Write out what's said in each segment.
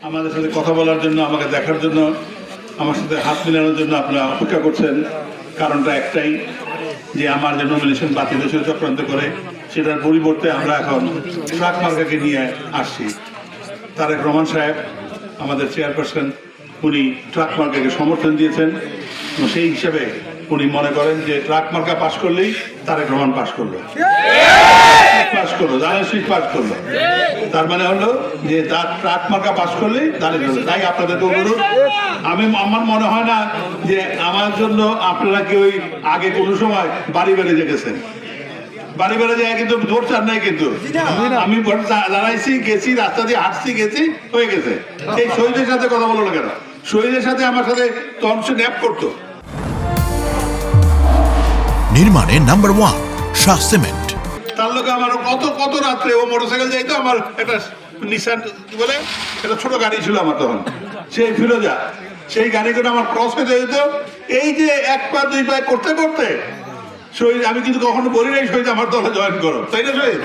আমাদের সাথে কথা বলার জন্য, আমাকে দেখার জন্য, আমার সাথে হাত মেলানোর জন্য আপনারা অপেক্ষা করছেন। কারণটা একটাই, যে আমার যে নমিনেশন বাতিল হয়েছিল চক্রান্ত করে, সেটার পরিবর্তে আমরা এখন ট্রাক মার্কাকে নিয়ে আসছি। তারেক রহমান সাহেব আমাদের চেয়ারপারসন, উনি ট্রাক মার্কাকে সমর্থন দিয়েছেন এবং সেই হিসাবে উনি মনে করেন যে ট্রাক মার্কা পাশ করলেই তারেক রহমান পাশ করলো, দানের শীষ পাশ করলো। তার মানে হলো যে তার ট্রাক মার্কা পাশ করলেই দানের হলো। তাই আপনাদেরকে অনুরোধ, আমার মনে হয় না যে আমার জন্য আপনারা কেউ আগে কোনো সময় বাড়ি বেড়ে গেছেন। বাড়ি বেড়ে যায় কিন্তু জোর চার নাই, কিন্তু আমি দাঁড়াইছি, গেছি, রাস্তা দিয়ে হাঁটছি, গেছি, হয়ে গেছে। এই শহীদের সাথে কথা বলো না কেন? শহীদের সাথে আমার সাথে তমসে ন্যাপ করতো। নির্মাণে নাম্বার 1 শাহ সিমেন্ট। তার লোকে আমার কত রাত্রে ও মোটরসাইকেল যাইতো, আমার একটা নিসান কি বলে একটা ছোট গাড়ি ছিল আমার তখন, সেই ফিরোজা, সেই গাড়ি করে আমার ক্রস হয়ে যেত। এই যে এক পা দুই পা করতে করতে শহীদ, আমি কিন্তু কখনো বলি নাই শহীদ আমার দলে জয়েন করো, তাই না শহীদ?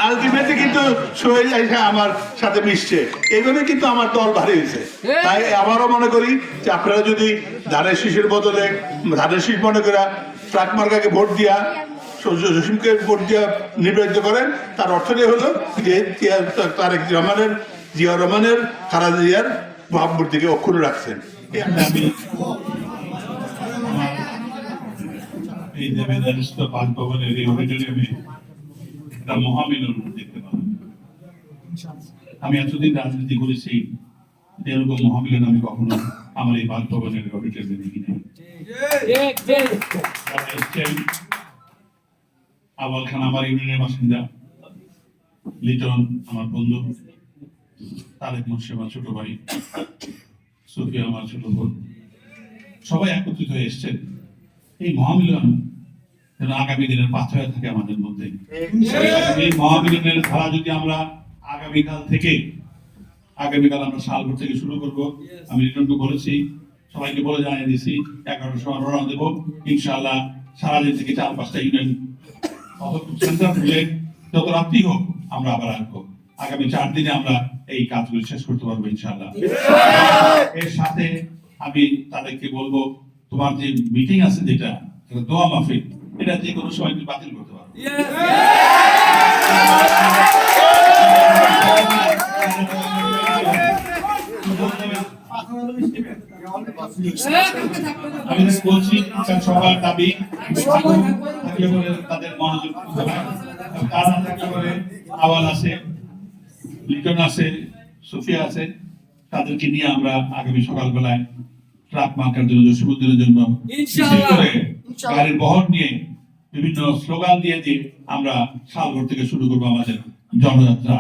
আলটিমেটলি কিন্তু শহীদ এসে আমার সাথে মিশছে, এইভাবে কিন্তু আমার দল ভারী হয়েছে। তাই আবারও মনে করি যে আপনারা যদি ধানের শীষের বদলে ধানের শীষ মনে করা ট্রাক মার্কাকে ভোট দিয়া, জসিমকে ভোট দিয়া নির্বাচিত করেন, তার অর্থটাই হলো যে তারেক রহমানের, জিয়া রহমানের, খালেদা জিয়ার ভাবমূর্তিকে অক্ষুণ্ণ রাখছেন। আমি এই দেবেদানস্থ বাসভবনের এই অডিটোরিয়ামে একটা মহামিলন দেখতে পাবো। আমি এতদিন রাজনীতি করেছি, এরকম মহামিলন আমি কখনো আমার এই বাসভবনের অডিটোরিয়ামে দেখি নাই। আওয়াল খান আমার ইউনিয়নের বাসিন্দা, লিটন আমার বন্ধু, তারেক মোর্শেদ আমার ছোট ভাই, সুফিয়া আমার ছোট বোন, সবাই একত্রিত হয়ে এসছেন। এই মহামিলন যেন আগামী দিনের পাথর হয়ে থাকে আমাদের মধ্যে। এই মহামিলনের ধারা যদি আমরা আগামীকাল আমরা শালপুর থেকে শুরু করব। আমি রিটনকে বলেছি, সবাইকে বলে জানিয়ে দিয়েছি 11টার সময় রওনা দেবো ইনশাআল্লাহ। সারাদিন থেকে 4-5টা ইউনিয়ন সেন্টার মিলে যত রাত্রি হোক আমরা আবার আসবো। আগামী 4 দিনে আমরা এই কাজগুলো শেষ করতে পারবো ইনশাআল্লাহ। এর সাথে আমি তাদেরকে বলবো, তোমার যে মিটিং আছে যেটা দোয়া মাহফিল, এটা যে কোনো সময় তুমি বাতিল করতে পারো। আমি বলছি সবার দাবি থাকলে পরে তাদের মনোযোগ তারা থাকলে পরে আওয়াল আছে, লিটন আছে, সুফিয়া আছে, তাদেরকে নিয়ে আমরা আগামী সকালবেলায় ট্রাক মার্কার জন্য, জসিমুদ্দিনের জন্য গাড়ির বহর নিয়ে বিভিন্ন স্লোগান দিয়ে আমরা শালগড় থেকে শুরু করবো আমাদের জনযাত্রা।